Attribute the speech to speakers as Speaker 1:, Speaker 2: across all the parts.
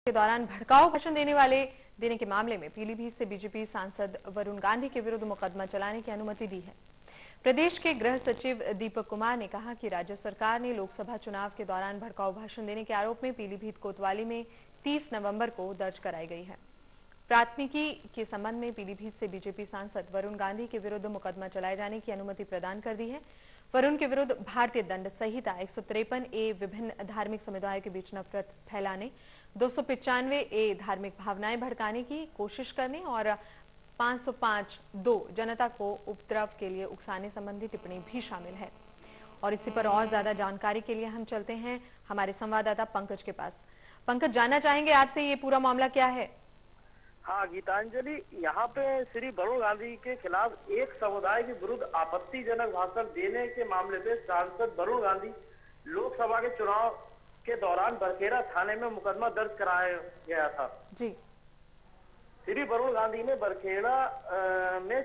Speaker 1: के दौरान भड़काऊ भाषण देने के मामले में पीलीभीत से बीजेपी सांसद वरुण गांधी के विरुद्ध मुकदमा चलाने की अनुमति दी है। प्रदेश के गृह सचिव दीपक कुमार ने कहा कि राज्य सरकार ने लोकसभा चुनाव के दौरान भड़काऊ भाषण देने के आरोप में पीलीभीत कोतवाली में 30 नवंबर को दर्ज कराई गई है। प्राथमिकी के संबंध में पीलीभीत से बीजेपी सांसद वरुण गांधी के विरुद्ध मुकदमा चलाए जाने की अनुमति प्रदान कर दी है। वरुण के विरुद्ध भारतीय दंड संहिता 153A विभिन्न धार्मिक समुदायों के बीच नफरत फैलाने, 295A धार्मिक भावनाएं भड़काने की कोशिश करने और 505(2) जनता को उपद्रव के लिए उकसाने संबंधी टिप्पणी भी शामिल है। और इसी पर और ज्यादा जानकारी के लिए हम चलते हैं हमारे संवाददाता पंकज के पास। पंकज, जानना चाहेंगे आपसे ये पूरा मामला क्या है?
Speaker 2: हाँ गीतांजलि, यहाँ पे श्री वरुण गांधी के खिलाफ एक समुदाय के विरुद्ध आपत्तिजनक भाषण देने के मामले में सांसद वरुण गांधी लोकसभा के चुनाव के दौरान बरखेड़ा थाने में मुकदमा दर्ज कराया गया था।
Speaker 1: जी।
Speaker 2: श्री वरुण गांधी ने बरखेड़ा में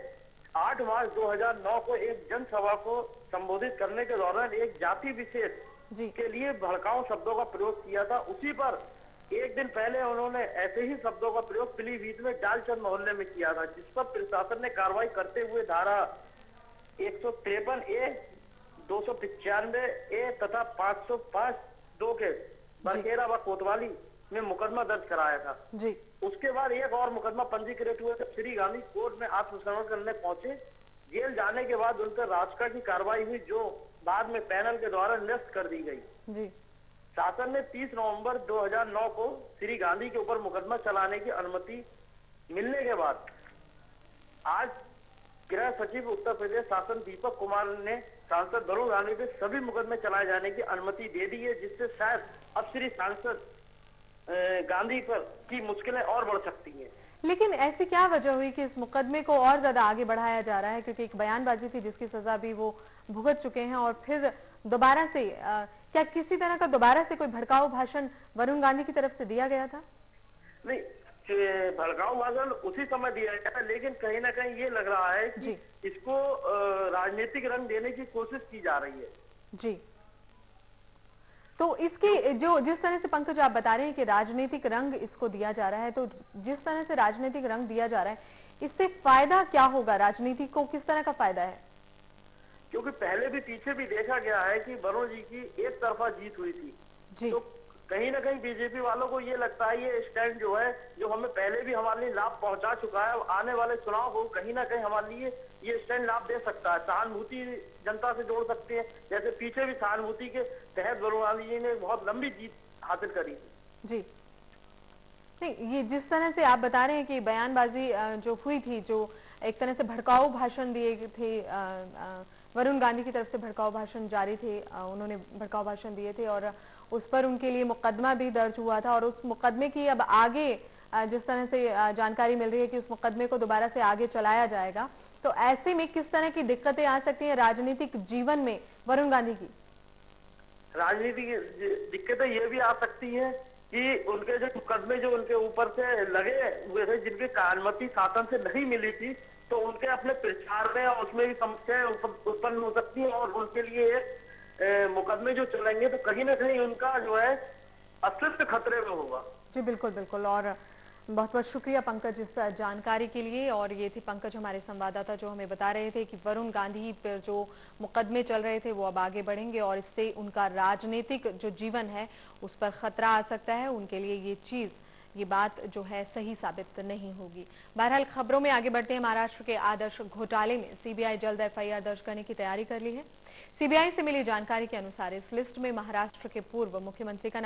Speaker 2: 8 मार्च 2009 को एक जनसभा को संबोधित करने के दौरान एक जाति विशेष के लिए भड़काऊ शब्दों का प्रयोग किया था। उसी पर एक दिन पहले उन्होंने ऐसे ही शब्दों का प्रयोग पीलीभीत में डालचंद मोहल्ले में किया था, जिस पर प्रशासन ने कार्रवाई करते हुए धारा 153A, 295A तथा 505(2) के बरखेड़ा व कोतवाली में मुकदमा दर्ज कराया था।
Speaker 1: जी।
Speaker 2: उसके बाद एक और मुकदमा पंजीकृत हुए जब श्री गांधी कोर्ट में आत्मसमर्पण करने पहुंचे। जेल जाने के बाद उन पर राजका की कार्रवाई हुई, जो बाद में पैनल के द्वारा निरस्त कर दी गई।
Speaker 1: जी।
Speaker 2: शासन ने 30 नवंबर 2009 को श्री गांधी के ऊपर मुकदमा चलाने की अनुमति मिलने के बाद आज गृह सचिव उत्तर प्रदेश शासन दीपक कुमार ने सांसद वरुण गांधी पे सभी मुकदमे चलाए जाने की अनुमति दे दी है, जिससे शायद अब श्री सांसद गांधी पर की मुश्किलें और बढ़ सकती हैं।
Speaker 1: लेकिन ऐसी क्या वजह हुई कि इस मुकदमे को और ज्यादा आगे बढ़ाया जा रहा है? क्योंकि एक बयानबाजी थी जिसकी सजा भी वो भुगत चुके हैं और फिर दोबारा से क्या किसी तरह का दोबारा से कोई भड़काऊ भाषण वरुण गांधी की तरफ से दिया गया था?
Speaker 2: नहीं, भड़काऊ भाषण उसी समय दिया गया था, लेकिन कहीं ना कहीं ये लग रहा है कि इसको राजनीतिक रंग देने की कोशिश की जा रही है।
Speaker 1: जी। तो इसकी जो जिस तरह से पंकज आप बता रहे हैं कि राजनीतिक रंग इसको दिया जा रहा है, तो जिस तरह से राजनीतिक रंग दिया जा रहा है, इससे फायदा क्या होगा? राजनीति को किस तरह का फायदा है?
Speaker 2: क्योंकि पहले भी पीछे भी देखा गया है कि वरुण जी की एक तरफा जीत हुई थी।
Speaker 1: जी।
Speaker 2: तो कहीं ना कहीं बीजेपी वालों को ये लगता है ये स्टैंड जो है, जो हमें पहले भी हमारे लिए लाभ पहुंचा चुका है, आने वाले चुनाव को कहीं ना कहीं हमारे लिए ये स्टैंड लाभ दे सकता है, सहानुभूति जनता से जोड़ सकते हैं। जैसे पीछे भी सहानुभूति के तहत वरुण गांधी जी ने बहुत लंबी जीत हासिल करी थी।
Speaker 1: जी। नहीं, ये जिस तरह से आप बता रहे हैं कि बयानबाजी जो हुई थी, जो एक तरह से भड़काऊ भाषण दिए थे, वरुण गांधी की तरफ से भड़काऊ भाषण जारी थे, उन्होंने भड़काऊ भाषण दिए थे और उस पर उनके लिए मुकदमा भी दर्ज हुआ था। और उस मुकदमे की अब आगे जिस तरह से जानकारी मिल रही है कि उस मुकदमे को दोबारा से आगे चलाया जाएगा, तो ऐसे में किस तरह की दिक्कतें आ सकती हैं राजनीतिक जीवन में वरुण गांधी की?
Speaker 2: राजनीतिक दिक्कतें ये भी आ सकती है कि उनके जो मुकदमे जो उनके ऊपर से लगे हुए थे, जिनकी अनुमति शासन से नहीं मिली थी, तो उनके अपने प्रचार में और उसमें भी समस्याएं उत्पन्न हो सकती है। और उनके लिए मुकदमे जो चलेंगे तो कहीं ना कहीं उनका जो है अस्तित्व खतरे में होगा।
Speaker 1: जी बिल्कुल बिल्कुल। और बहुत बहुत शुक्रिया पंकज इस जानकारी के लिए। और ये थी पंकज हमारे संवाददाता जो हमें बता रहे थे कि वरुण गांधी पर जो मुकदमे चल रहे थे वो अब आगे बढ़ेंगे और इससे उनका राजनीतिक जो जीवन है उस पर खतरा आ सकता है। उनके लिए ये बात जो है सही साबित नहीं होगी। बहरहाल खबरों में आगे बढ़ते हैं। महाराष्ट्र के आदर्श घोटाले में सीबीआई जल्द FIR दर्ज करने की तैयारी कर ली है। सीबीआई से मिली जानकारी के अनुसार इस लिस्ट में महाराष्ट्र के पूर्व मुख्यमंत्री का